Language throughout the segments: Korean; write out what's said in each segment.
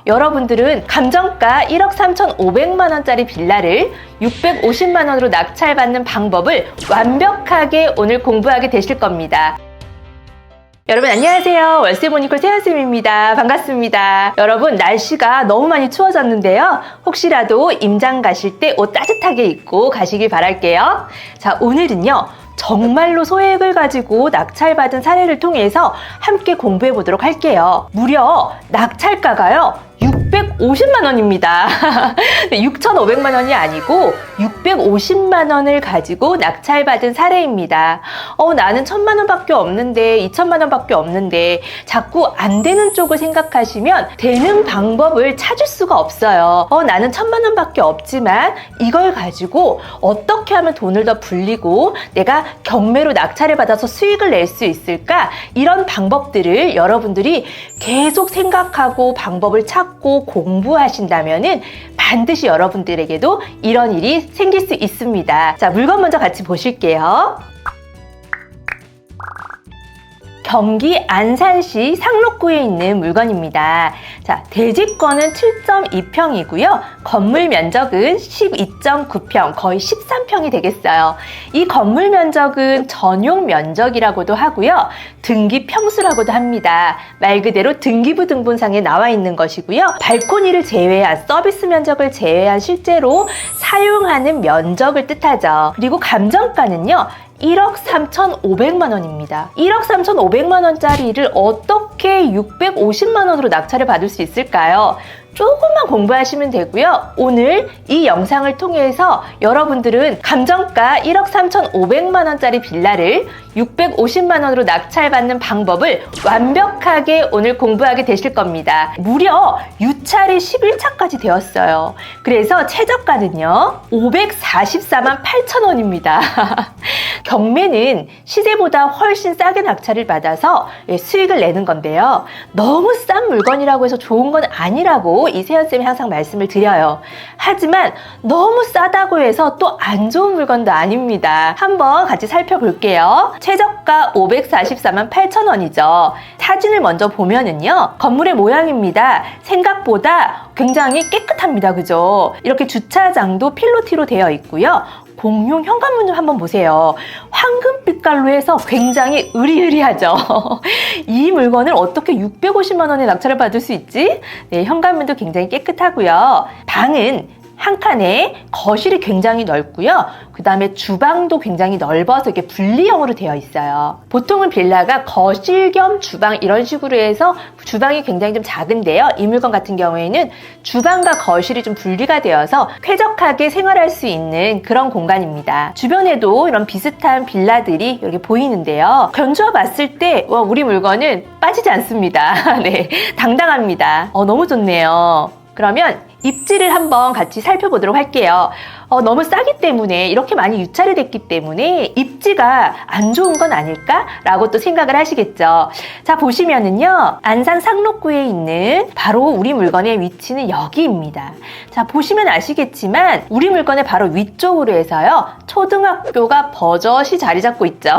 여러분들은 감정가 1억 3,500만 원짜리 빌라를 650만 원으로 낙찰받는 방법을 완벽하게 오늘 공부하게 되실 겁니다. 여러분 안녕하세요. 월세 모니콜 세연쌤입니다. 반갑습니다. 여러분 날씨가 너무 많이 추워졌는데요. 혹시라도 임장 가실 때 옷 따뜻하게 입고 가시길 바랄게요. 자, 오늘은요. 정말로 소액을 가지고 낙찰받은 사례를 통해서 함께 공부해 보도록 할게요. 무려 낙찰가가요. 650만 원입니다. 6,500만 원이 아니고 650만 원을 가지고 낙찰받은 사례입니다. 나는 1,000만 원밖에 없는데 2,000만 원밖에 없는데 자꾸 안 되는 쪽을 생각하시면 되는 방법을 찾을 수가 없어요. 나는 1,000만 원밖에 없지만 이걸 가지고 어떻게 하면 돈을 더 불리고 내가 경매로 낙찰을 받아서 수익을 낼 수 있을까? 이런 방법들을 여러분들이 계속 생각하고 방법을 찾고 공부하신다면은 반드시 여러분들에게도 이런 일이 생길 수 있습니다. 자, 물건 먼저 같이 보실게요. 경기 안산시 상록구에 있는 물건입니다. 자, 대지권은 7.2평이고요. 건물 면적은 12.9평, 거의 13평이 되겠어요. 이 건물 면적은 전용 면적이라고도 하고요. 등기 평수라고도 합니다. 말 그대로 등기부 등본상에 나와 있는 것이고요. 발코니를 제외한 서비스 면적을 제외한 실제로 사용하는 면적을 뜻하죠. 그리고 감정가는요. 1억 3,500만 원입니다. 1억 3,500만 원짜리를 어떻게 650만 원으로 낙찰을 받을 수 있을까요? 조금만 공부하시면 되고요. 오늘 이 영상을 통해서 여러분들은 감정가 1억 3,500만 원짜리 빌라를 650만 원으로 낙찰받는 방법을 완벽하게 오늘 공부하게 되실 겁니다. 무려 유찰이 11차까지 되었어요. 그래서 최저가는요. 544만 8천 원입니다. 경매는 시세보다 훨씬 싸게 낙찰을 받아서 수익을 내는 건데요. 너무 싼 물건이라고 해서 좋은 건 아니라고 이 세연쌤이 항상 말씀을 드려요. 하지만 너무 싸다고 해서 또 안 좋은 물건도 아닙니다. 한번 같이 살펴볼게요. 최저가 544만 8천 원이죠. 사진을 먼저 보면은요. 건물의 모양입니다. 생각보다 굉장히 깨끗합니다. 그죠? 이렇게 주차장도 필로티로 되어 있고요. 공용 현관문 좀 한번 보세요. 황금빛깔로 해서 굉장히 으리으리하죠. 이 물건을 어떻게 650만 원에 낙찰을 받을 수 있지? 네, 현관문도 굉장히 깨끗하고요. 방은 한 칸에 거실이 굉장히 넓고요. 그 다음에 주방도 굉장히 넓어서 이렇게 분리형으로 되어 있어요. 보통은 빌라가 거실 겸 주방 이런 식으로 해서 주방이 굉장히 좀 작은데요. 이 물건 같은 경우에는 주방과 거실이 좀 분리가 되어서 쾌적하게 생활할 수 있는 그런 공간입니다. 주변에도 이런 비슷한 빌라들이 이렇게 보이는데요. 견주어 봤을 때 우리 물건은 빠지지 않습니다. 네, 당당합니다. 너무 좋네요. 그러면 입지를 한번 같이 살펴보도록 할게요. 너무 싸기 때문에 이렇게 많이 유찰이 됐기 때문에 입지가 안 좋은 건 아닐까라고 또 생각을 하시겠죠. 자, 보시면은요. 안산 상록구에 있는 바로 우리 물건의 위치는 여기입니다. 자, 보시면 아시겠지만 우리 물건의 바로 위쪽으로 해서요. 초등학교가 버젓이 자리 잡고 있죠.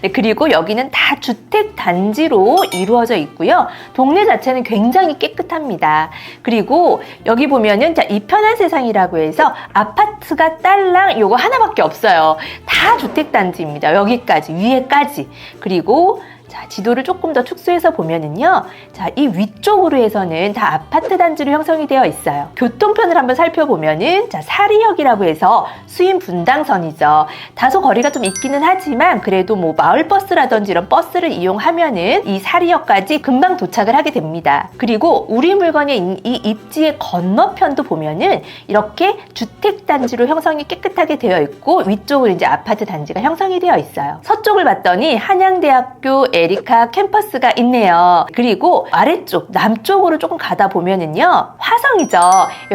네, 그리고 여기는 다 주택 단지로 이루어져 있고요. 동네 자체는 굉장히 깨끗합니다. 그리고 여기 보면은 자, 이 편한 세상이라고 해서 아파트가 딸랑 요거 하나밖에 없어요. 다 주택단지입니다. 여기까지, 위에까지. 그리고 자, 지도를 조금 더 축소해서 보면은요. 자, 이 위쪽으로 해서는 다 아파트 단지로 형성이 되어 있어요. 교통편을 한번 살펴보면은 자, 사리역이라고 해서 수인 분당선이죠. 다소 거리가 좀 있기는 하지만 그래도 뭐 마을버스라든지 이런 버스를 이용하면은 이 사리역까지 금방 도착을 하게 됩니다. 그리고 우리 물건의 이 입지의 건너편도 보면은 이렇게 주택 단지로 형성이 깨끗하게 되어 있고 위쪽으로 이제 아파트 단지가 형성이 되어 있어요. 서쪽을 봤더니 한양대학교 에리카 캠퍼스가 있네요. 그리고 아래쪽 남쪽으로 조금 가다 보면은요. 화성이죠.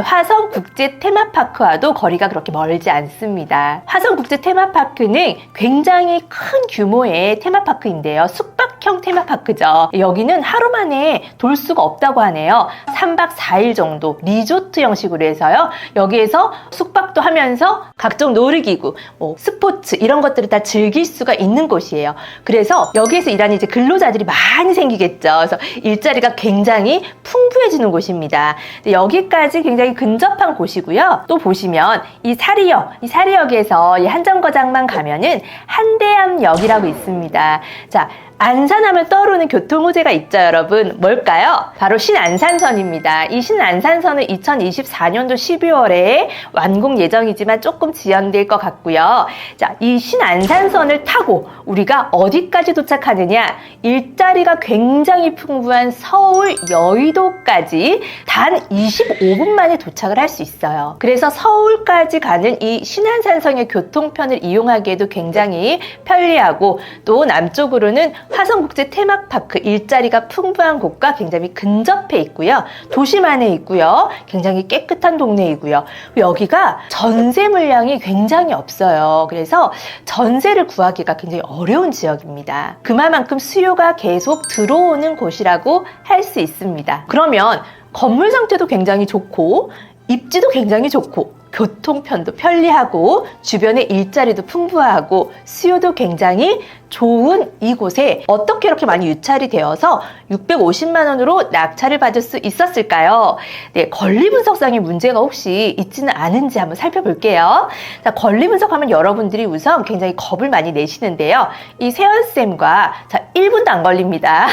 화성 국제 테마파크와도 거리가 그렇게 멀지 않습니다. 화성 국제 테마파크는 굉장히 큰 규모의 테마파크인데요. 숙박형 테마파크죠. 여기는 하루 만에 돌 수가 없다고 하네요. 3박 4일 정도 리조트 형식으로 해서요. 여기에서 숙박도 하면서 각종 놀이기구, 스포츠 이런 것들을 다 즐길 수가 있는 곳이에요. 그래서 여기에서 일하는 이제 근로자들이 많이 생기겠죠. 그래서 일자리가 굉장히 풍부해지는 곳입니다. 여기까지 굉장히 근접한 곳이고요. 또 보시면 이 사리역에서 이 한정거장만 가면은 한대암역이라고 있습니다. 자, 안산하면 떠오르는 교통호재가 있죠, 여러분. 뭘까요? 바로 신안산선입니다. 이 신안산선은 2024년도 12월에 완공 예정이지만 조금 지연될 것 같고요. 자, 이 신안산선을 타고 우리가 어디까지 도착하느냐? 일자리가 굉장히 풍부한 서울, 여의도까지 단 25분 만에 도착을 할 수 있어요. 그래서 서울까지 가는 이 신안산선의 교통편을 이용하기에도 굉장히 편리하고, 또 남쪽으로는 화성국제 테마파크, 일자리가 풍부한 곳과 굉장히 근접해 있고요. 도심 안에 있고요. 굉장히 깨끗한 동네이고요. 여기가 전세 물량이 굉장히 없어요. 그래서 전세를 구하기가 굉장히 어려운 지역입니다. 그만큼 수요가 계속 들어오는 곳이라고 할 수 있습니다. 그러면 건물 상태도 굉장히 좋고, 입지도 굉장히 좋고, 교통편도 편리하고, 주변에 일자리도 풍부하고, 수요도 굉장히 좋은 이곳에 어떻게 이렇게 많이 유찰이 되어서 650만 원으로 낙찰을 받을 수 있었을까요? 네, 권리 분석상의 문제가 혹시 있지는 않은지 한번 살펴볼게요. 자, 권리 분석하면 여러분들이 우선 굉장히 겁을 많이 내시는데요. 이 세연쌤과 1분도 안 걸립니다.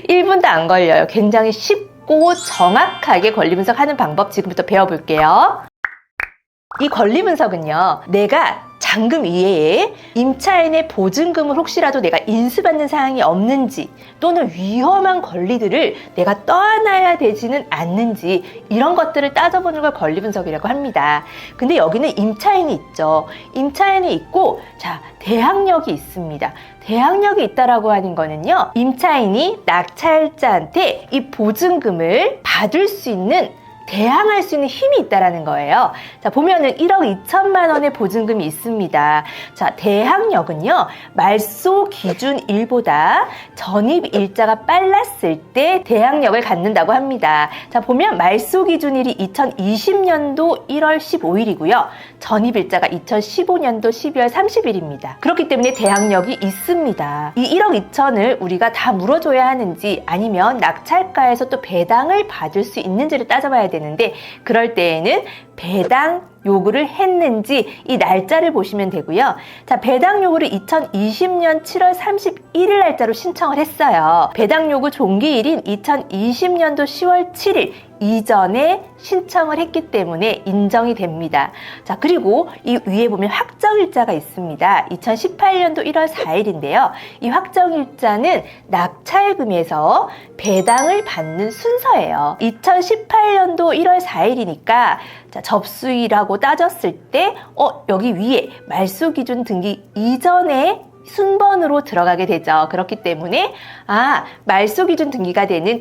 1분도 안 걸려요. 굉장히 쉽고 정확하게 권리 분석하는 방법 지금부터 배워볼게요. 이 권리 분석은요, 내가 잔금 이외에 임차인의 보증금을 혹시라도 내가 인수받는 사항이 없는지, 또는 위험한 권리들을 내가 떠안아야 되지는 않는지, 이런 것들을 따져보는 걸 권리 분석이라고 합니다. 근데 여기는 임차인이 있죠. 임차인이 있고, 자, 대항력이 있습니다. 대항력이 있다라고 하는 거는요, 임차인이 낙찰자한테 이 보증금을 받을 수 있는, 대항할 수 있는 힘이 있다라는 거예요. 자, 보면은 1억 2천만 원의 보증금이 있습니다. 자, 대항력은요, 말소 기준일보다 전입 일자가 빨랐을 때 대항력을 갖는다고 합니다. 자, 보면 말소 기준일이 2020년도 1월 15일이고요. 전입 일자가 2015년도 12월 30일입니다. 그렇기 때문에 대항력이 있습니다. 이 1억 2천을 우리가 다 물어줘야 하는지, 아니면 낙찰가에서 또 배당을 받을 수 있는지를 따져봐야 되는데, 그럴 때에는 배당 요구를 했는지 이 날짜를 보시면 되고요. 자, 배당 요구를 2020년 7월 31일 날짜로 신청을 했어요. 배당 요구 종기일인 2020년도 10월 7일 이전에 신청을 했기 때문에 인정이 됩니다. 자, 그리고 이 위에 보면 확정일자가 있습니다. 2018년도 1월 4일인데요. 이 확정일자는 낙찰금에서 배당을 받는 순서예요. 2018년도 1월 4일이니까 자, 접수일하고 따졌을 때 여기 위에 말소기준 등기 이전에 순번으로 들어가게 되죠. 그렇기 때문에 말소기준 등기가 되는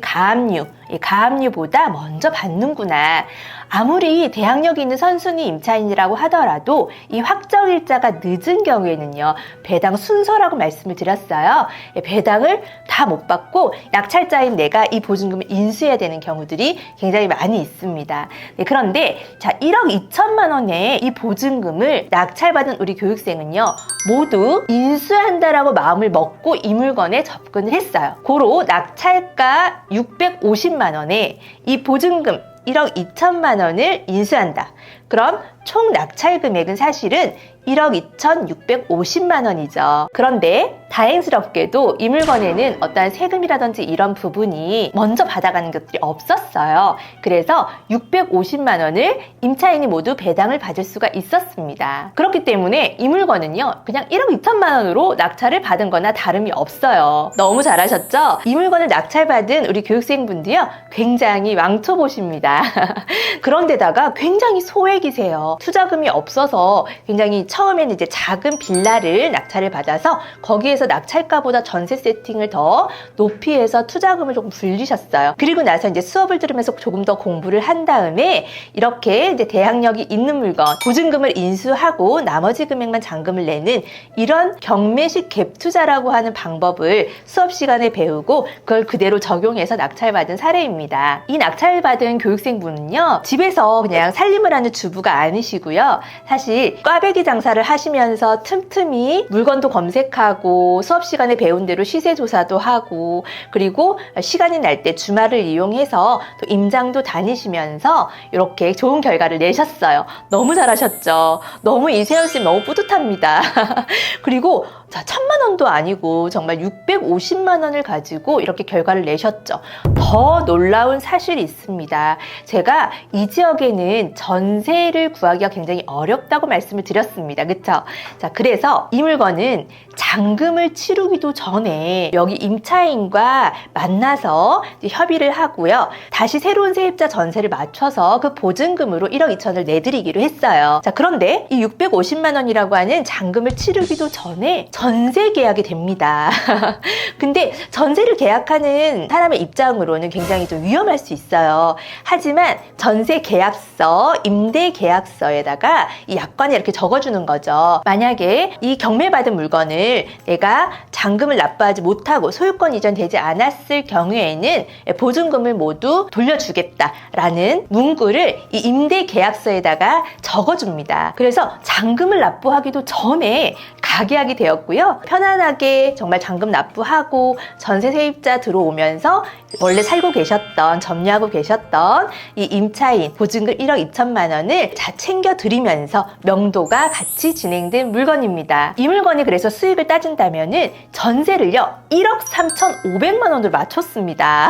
가압류보다 먼저 받는구나. 아무리 대항력이 있는 선순위 임차인이라고 하더라도 이 확정일자가 늦은 경우에는요, 배당 순서라고 말씀을 드렸어요. 배당을 다 못 받고 낙찰자인 내가 이 보증금을 인수해야 되는 경우들이 굉장히 많이 있습니다. 네, 그런데 자, 1억 2천만 원의 이 보증금을 낙찰받은 우리 교육생은요, 모두 인수한다라고 마음을 먹고 이 물건에 접근을 했어요. 고로 낙찰가 650만 원에 이 보증금 1억 2천만 원을 인수한다. 그럼 총 낙찰 금액은 사실은 1억 2,650만 원이죠. 그런데 다행스럽게도 이 물건에는 어떠한 세금이라든지 이런 부분이 먼저 받아가는 것들이 없었어요. 그래서 650만 원을 임차인이 모두 배당을 받을 수가 있었습니다. 그렇기 때문에 이 물건은요, 그냥 1억 2천만 원으로 낙찰을 받은 거나 다름이 없어요. 너무 잘하셨죠? 이 물건을 낙찰받은 우리 교육생분들이요, 굉장히 왕초보십니다. 그런데다가 굉장히 소액이세요. 투자금이 없어서 굉장히 처음에는 이제 작은 빌라를 낙찰을 받아서 거기에서 낙찰가보다 전세 세팅을 더 높이 해서 투자금을 조금 불리셨어요. 그리고 나서 이제 수업을 들으면서 조금 더 공부를 한 다음에 이렇게 이제 대항력이 있는 물건, 보증금을 인수하고 나머지 금액만 잔금을 내는 이런 경매식 갭 투자라고 하는 방법을 수업 시간에 배우고 그걸 그대로 적용해서 낙찰받은 사례입니다. 이 낙찰받은 교육생분은요, 집에서 그냥 살림을 하는 주부가 아니시고요. 사실 꽈배기 장사를 하시면서 틈틈이 물건도 검색하고 하고 수업 시간에 배운 대로 시세 조사도 하고 그리고 시간이 날 때 주말을 이용해서 또 임장도 다니시면서 이렇게 좋은 결과를 내셨어요. 너무 잘하셨죠? 너무 이세연 쌤 너무 뿌듯합니다. 그리고 자, 1,000만 원도 아니고 정말 650만 원을 가지고 이렇게 결과를 내셨죠. 더 놀라운 사실이 있습니다. 제가 이 지역에는 전세를 구하기가 굉장히 어렵다고 말씀을 드렸습니다. 그쵸? 자, 그래서 이 물건은 잔금을 치르기도 전에 여기 임차인과 만나서 협의를 하고요. 다시 새로운 세입자 전세를 맞춰서 그 보증금으로 1억 2천을 내드리기로 했어요. 자, 그런데 이 650만 원이라고 하는 잔금을 치르기도 전에 전세 계약이 됩니다. 근데 전세를 계약하는 사람의 입장으로는 굉장히 좀 위험할 수 있어요. 하지만 전세 계약서, 임대 계약서에다가 이 약관에 이렇게 적어주는 거죠. 만약에 이 경매받은 물건을 내가 잔금을 납부하지 못하고 소유권 이전되지 않았을 경우에는 보증금을 모두 돌려주겠다라는 문구를 이 임대 계약서에다가 적어줍니다. 그래서 잔금을 납부하기도 전에 가계약이 되었고요. 편안하게 정말 잔금 납부하고 전세 세입자 들어오면서 원래 살고 계셨던, 점유하고 계셨던 이 임차인 보증금 1억 2천만 원을 다 챙겨드리면서 명도가 같이 진행된 물건입니다. 이 물건이 그래서 수익을 따진다면은 전세를요 1억 3,500만 원으로 맞췄습니다.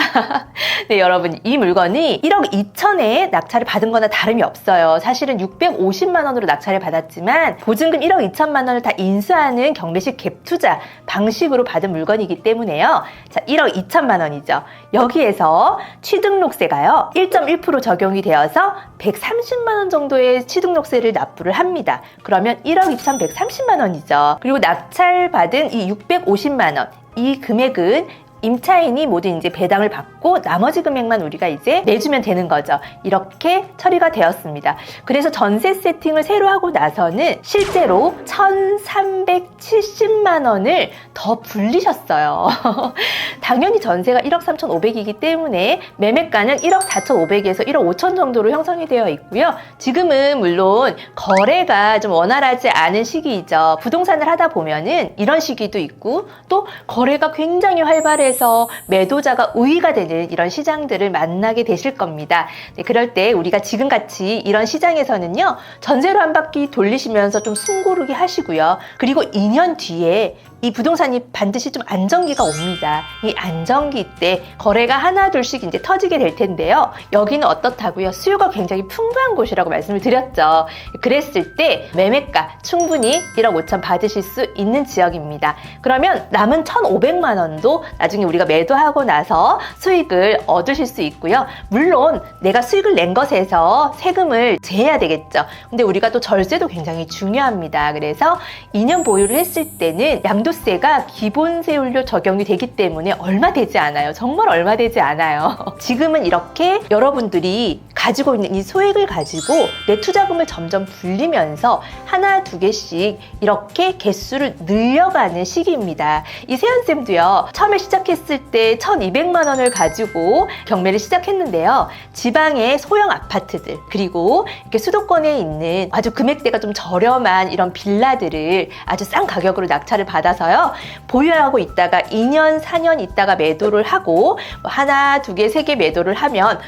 네, 여러분, 이 물건이 1억 2천에 낙찰을 받은 거나 다름이 없어요. 사실은 650만 원으로 낙찰을 받았지만 보증금 1억 2천만 원을 다 인수하는 경매식 갭투자 방식으로 받은 물건이기 때문에요. 자, 1억 2천만 원이죠. 여기에서 취등록세가요 1.1% 적용이 되어서 130만 원 정도의 취등록세를 납부를 합니다. 그러면 1억 2,130만 원이죠. 그리고 낙찰받은 이 650만 원, 이 금액은 임차인이 모두 이제 배당을 받고 나머지 금액만 우리가 이제 내주면 되는 거죠. 이렇게 처리가 되었습니다. 그래서 전세 세팅을 새로 하고 나서는 실제로 1,370만 원을 더 불리셨어요. 당연히 전세가 1억 3,500이기 때문에 매매가는 1억 4,500에서 1억 5천 정도로 형성이 되어 있고요. 지금은 물론 거래가 좀 원활하지 않은 시기이죠. 부동산을 하다 보면은 이런 시기도 있고 또 거래가 굉장히 활발해서 매도자가 우위가 되는 이런 시장들을 만나게 되실 겁니다. 네, 그럴 때 우리가 지금같이 이런 시장에서는요 전세로 한 바퀴 돌리시면서 좀 숨고르기 하시고요. 그리고 2년 뒤에 이 부동산이 반드시 좀 안정기가 옵니다. 이 안정기 때 거래가 하나 둘씩 이제 터지게 될 텐데요. 여기는 어떻다고요? 수요가 굉장히 풍부한 곳이라고 말씀을 드렸죠. 그랬을 때 매매가 충분히 1억 5천 받으실 수 있는 지역입니다. 그러면 남은 1,500만 원도 나중에 우리가 매도하고 나서 수익을 얻으실 수 있고요. 물론 내가 수익을 낸 것에서 세금을 제해야 되겠죠. 근데 우리가 또 절세도 굉장히 중요합니다. 그래서 2년 보유를 했을 때는 양도세가 기본세율로 적용이 되기 때문에 얼마 되지 않아요. 정말 얼마 되지 않아요. 지금은 이렇게 여러분들이 가지고 있는 이 소액을 가지고 내 투자금을 점점 불리면서 하나 두 개씩 이렇게 개수를 늘려가는 시기입니다. 이 세연쌤도요 처음에 시작했을 때 1,200만 원을 가지고 경매를 시작했는데요. 지방의 소형 아파트들 그리고 이렇게 수도권에 있는 아주 금액대가 좀 저렴한 이런 빌라들을 아주 싼 가격으로 낙찰을 받아서요 보유하고 있다가 2년 4년 있다가 매도를 하고 하나 두 개 세 개 매도를 하면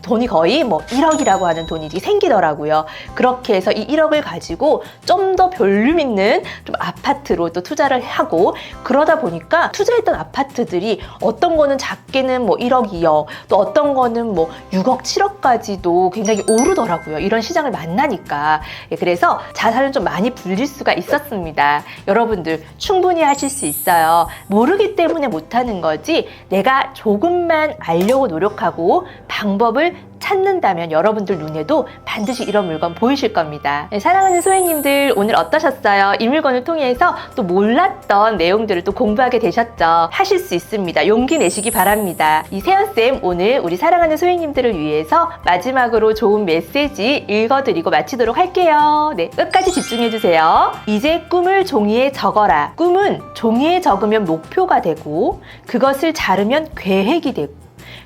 돈이 거의 1억이라고 하는 돈이 생기더라고요. 그렇게 해서 이 1억을 가지고 좀 더 볼륨 있는 좀 아파트로 또 투자를 하고 그러다 보니까 투자했던 아파트들이 어떤 거는 작게는 1억 2억 또 어떤 거는 6억 7억까지도 굉장히 오르더라고요. 이런 시장을 만나니까. 그래서 자산을 좀 많이 불릴 수가 있었습니다. 여러분들 충분히 하실 수 있어요. 모르기 때문에 못하는 거지 내가 조금만 알려고 노력하고 방법을 찾는다면 여러분들 눈에도 반드시 이런 물건 보이실 겁니다. 네, 사랑하는 소혜님들 오늘 어떠셨어요? 이 물건을 통해서 또 몰랐던 내용들을 또 공부하게 되셨죠? 하실 수 있습니다. 용기 내시기 바랍니다. 이 세연쌤 오늘 우리 사랑하는 소혜님들을 위해서 마지막으로 좋은 메시지 읽어드리고 마치도록 할게요. 네, 끝까지 집중해주세요. 이제 꿈을 종이에 적어라. 꿈은 종이에 적으면 목표가 되고 그것을 자르면 계획이 되고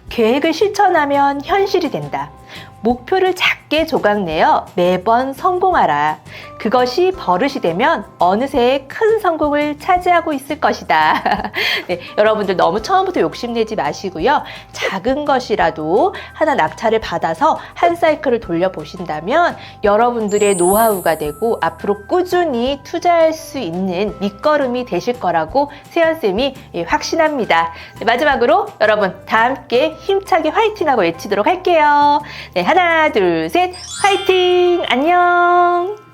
계획을 실천하면 현실이 된다. 목표를 작게 작게 조각내어 매번 성공하라. 그것이 버릇이 되면 어느새 큰 성공을 차지하고 있을 것이다. 네, 여러분들 너무 처음부터 욕심내지 마시고요. 작은 것이라도 하나 낙찰을 받아서 한 사이클을 돌려보신다면 여러분들의 노하우가 되고 앞으로 꾸준히 투자할 수 있는 밑거름이 되실 거라고 세연쌤이 확신합니다. 네, 마지막으로 여러분 다 함께 힘차게 화이팅하고 외치도록 할게요. 네, 하나, 둘, 셋, 화이팅! 안녕!